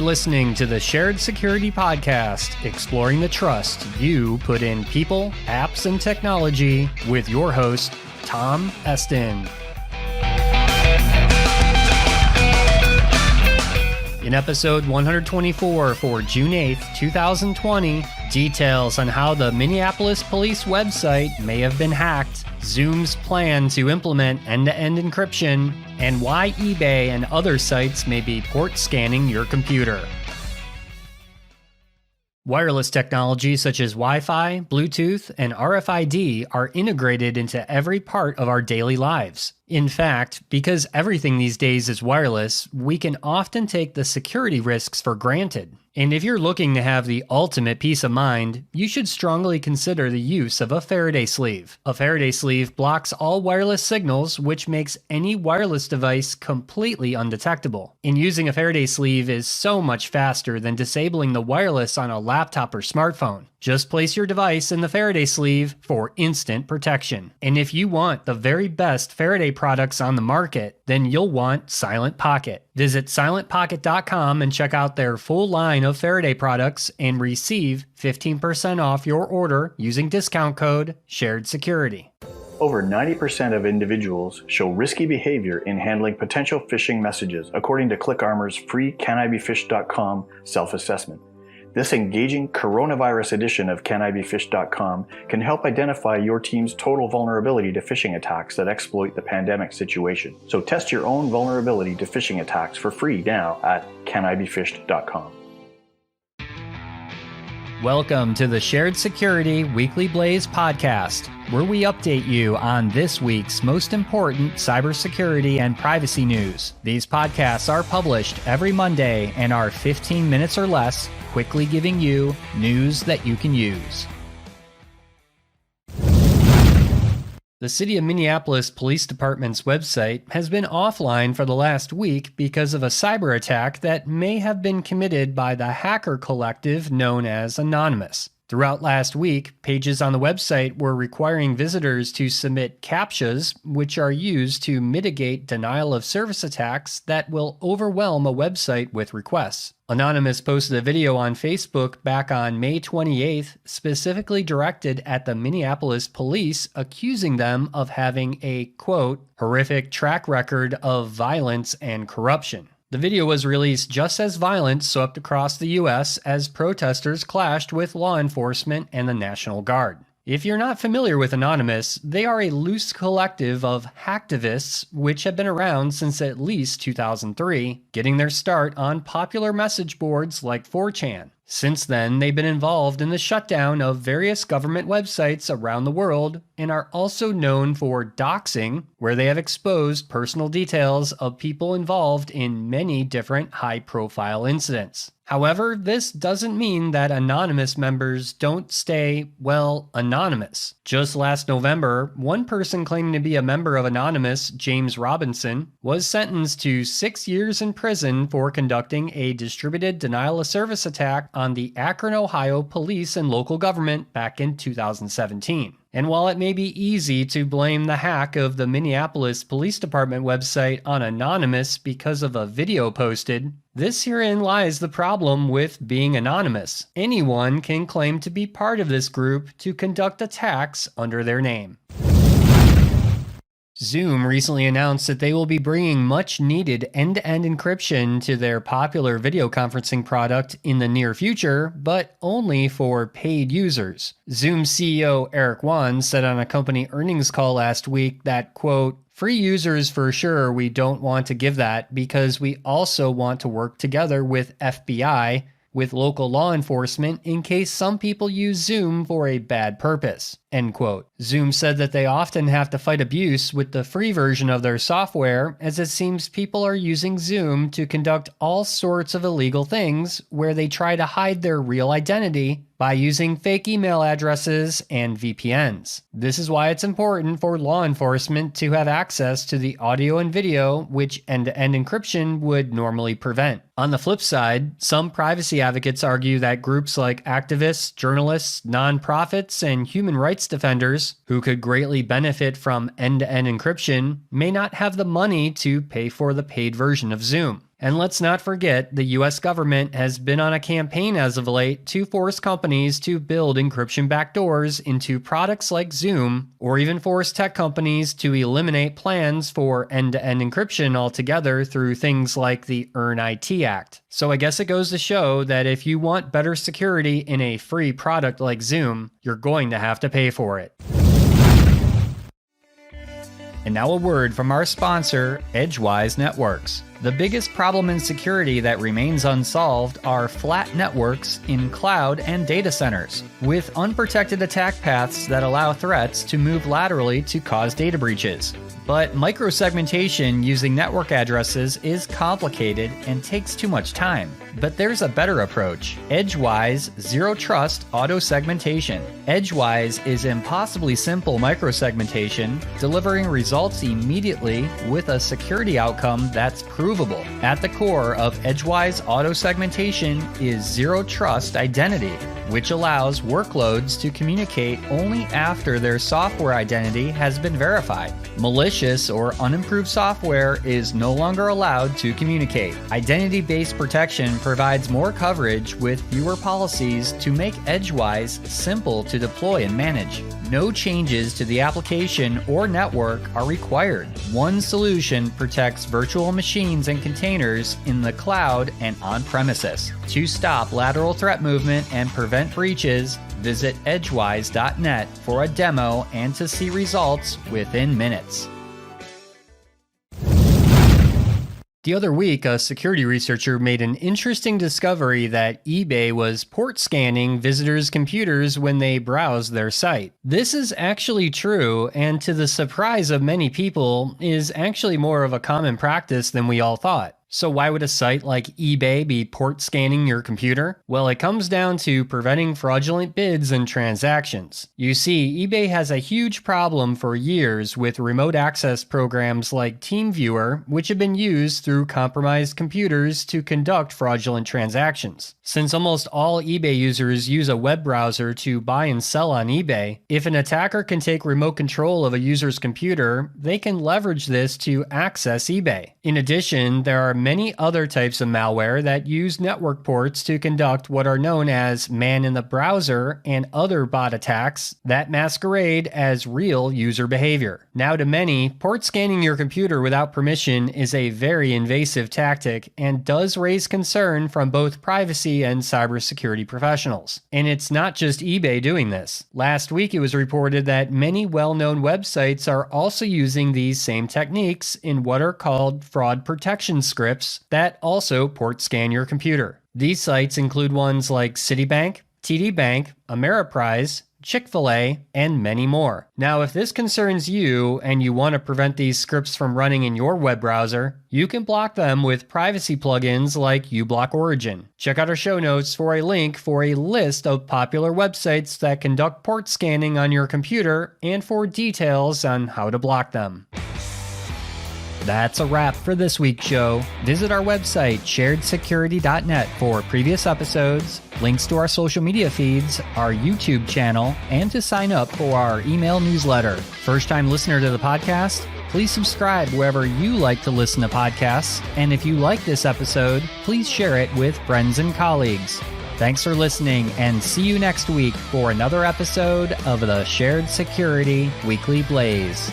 listening to the Shared Security Podcast, exploring the trust you put in people, apps, and technology with your host, Tom Eston. In episode 124 for June 8th, 2020, details on how the Minneapolis police website may have been hacked, Zoom's plan to implement end-to-end encryption, and why eBay and other sites may be port scanning your computer. Wireless technology such as Wi-Fi, Bluetooth, and RFID are integrated into every part of our daily lives. In fact, because everything these days is wireless, we can often take the security risks for granted. And if you're looking to have the ultimate peace of mind, you should strongly consider the use of a Faraday sleeve. A Faraday sleeve blocks all wireless signals, which makes any wireless device completely undetectable. And using a Faraday sleeve is so much faster than disabling the wireless on a laptop or smartphone. Just place your device in the Faraday sleeve for instant protection. And if you want the very best Faraday products on the market, then you'll want Silent Pocket. Visit silentpocket.com and check out their full line of Faraday products and receive 15% off your order using discount code SHAREDSECURITY. Over 90% of individuals show risky behavior in handling potential phishing messages, according to ClickArmor's free CanIBeFished.com self-assessment. This engaging coronavirus edition of CanIBeFished.com can help identify your team's total vulnerability to phishing attacks that exploit the pandemic situation. So test your own vulnerability to phishing attacks for free now at CanIBeFished.com. Welcome to the Shared Security Weekly Blaze podcast, where we update you on this week's most important cybersecurity and privacy news. These podcasts are published every Monday and are 15 minutes or less, quickly giving you news that you can use. The City of Minneapolis Police Department's website has been offline for the last week because of a cyber attack that may have been committed by the hacker collective known as Anonymous. Throughout last week, pages on the website were requiring visitors to submit CAPTCHAs, which are used to mitigate denial of service attacks that will overwhelm a website with requests. Anonymous posted a video on Facebook back on May 28th, specifically directed at the Minneapolis police, accusing them of having a, quote, horrific track record of violence and corruption. The video was released just as violence swept across the U.S. as protesters clashed with law enforcement and the National Guard. If you're not familiar with Anonymous, they are a loose collective of hacktivists which have been around since at least 2003, getting their start on popular message boards like 4chan. Since then, they've been involved in the shutdown of various government websites around the world and are also known for doxing, where they have exposed personal details of people involved in many different high-profile incidents. However, this doesn't mean that Anonymous members don't stay, well, anonymous. Just last November, one person claiming to be a member of Anonymous, James Robinson, was sentenced to 6 years in prison for conducting a distributed denial of service attack on the Akron, Ohio police and local government back in 2017. And while it may be easy to blame the hack of the Minneapolis Police Department website on Anonymous because of a video posted, this herein lies the problem with being anonymous. Anyone can claim to be part of this group to conduct attacks under their name. Zoom recently announced that they will be bringing much-needed end-to-end encryption to their popular video conferencing product in the near future, but only for paid users. Zoom CEO Eric Yuan said on a company earnings call last week that, quote, free users for sure we don't want to give that because we also want to work together with FBI, with local law enforcement in case some people use Zoom for a bad purpose, end quote. Zoom said that they often have to fight abuse with the free version of their software, as it seems people are using Zoom to conduct all sorts of illegal things where they try to hide their real identity by using fake email addresses and VPNs. This is why it's important for law enforcement to have access to the audio and video, which end-to-end encryption would normally prevent. On the flip side, some privacy advocates argue that groups like activists, journalists, nonprofits, and human rights defenders, who could greatly benefit from end-to-end encryption, may not have the money to pay for the paid version of Zoom. And let's not forget, the US government has been on a campaign as of late to force companies to build encryption backdoors into products like Zoom, or even force tech companies to eliminate plans for end-to-end encryption altogether through things like the Earn IT Act. So I guess it goes to show that if you want better security in a free product like Zoom, you're going to have to pay for it. And now a word from our sponsor, Edgewise Networks. The biggest problem in security that remains unsolved are flat networks in cloud and data centers, with unprotected attack paths that allow threats to move laterally to cause data breaches. But microsegmentation using network addresses is complicated and takes too much time. But there's a better approach: Edgewise Zero Trust Auto Segmentation. Edgewise is impossibly simple microsegmentation, delivering results immediately with a security outcome that's provable. At the core of Edgewise Auto Segmentation is Zero Trust Identity, which allows workloads to communicate only after their software identity has been verified. Malicious or unimproved software is no longer allowed to communicate. Identity-based protection provides more coverage with fewer policies to make Edgewise simple to deploy and manage. No changes to the application or network are required. One solution protects virtual machines and containers in the cloud and on-premises. To stop lateral threat movement and prevent breaches, visit edgewise.net for a demo and to see results within minutes. The other week, a security researcher made an interesting discovery that eBay was port scanning visitors' computers when they browsed their site. This is actually true, and to the surprise of many people, is actually more of a common practice than we all thought. So why would a site like eBay be port scanning your computer? Well, it comes down to preventing fraudulent bids and transactions. You see, eBay has a huge problem for years with remote access programs like TeamViewer, which have been used through compromised computers to conduct fraudulent transactions. Since almost all eBay users use a web browser to buy and sell on eBay, if an attacker can take remote control of a user's computer, they can leverage this to access eBay. In addition, there are many other types of malware that use network ports to conduct what are known as man-in-the-browser and other bot attacks that masquerade as real user behavior. Now, to many, port scanning your computer without permission is a very invasive tactic and does raise concern from both privacy and cybersecurity professionals. And it's not just eBay doing this. Last week, it was reported that many well-known websites are also using these same techniques in what are called fraud protection scripts that also port scan your computer. These sites include ones like Citibank, TD Bank, Ameriprise, Chick-fil-A, and many more. Now, if this concerns you and you want to prevent these scripts from running in your web browser, you can block them with privacy plugins like uBlock Origin. Check out our show notes for a link for a list of popular websites that conduct port scanning on your computer and for details on how to block them. That's a wrap for this week's show. Visit our website, sharedsecurity.net, for previous episodes, links to our social media feeds, our YouTube channel, and to sign up for our email newsletter. First-time listener to the podcast? Please subscribe wherever you like to listen to podcasts. And if you like this episode, please share it with friends and colleagues. Thanks for listening, and see you next week for another episode of the Shared Security Weekly Blaze.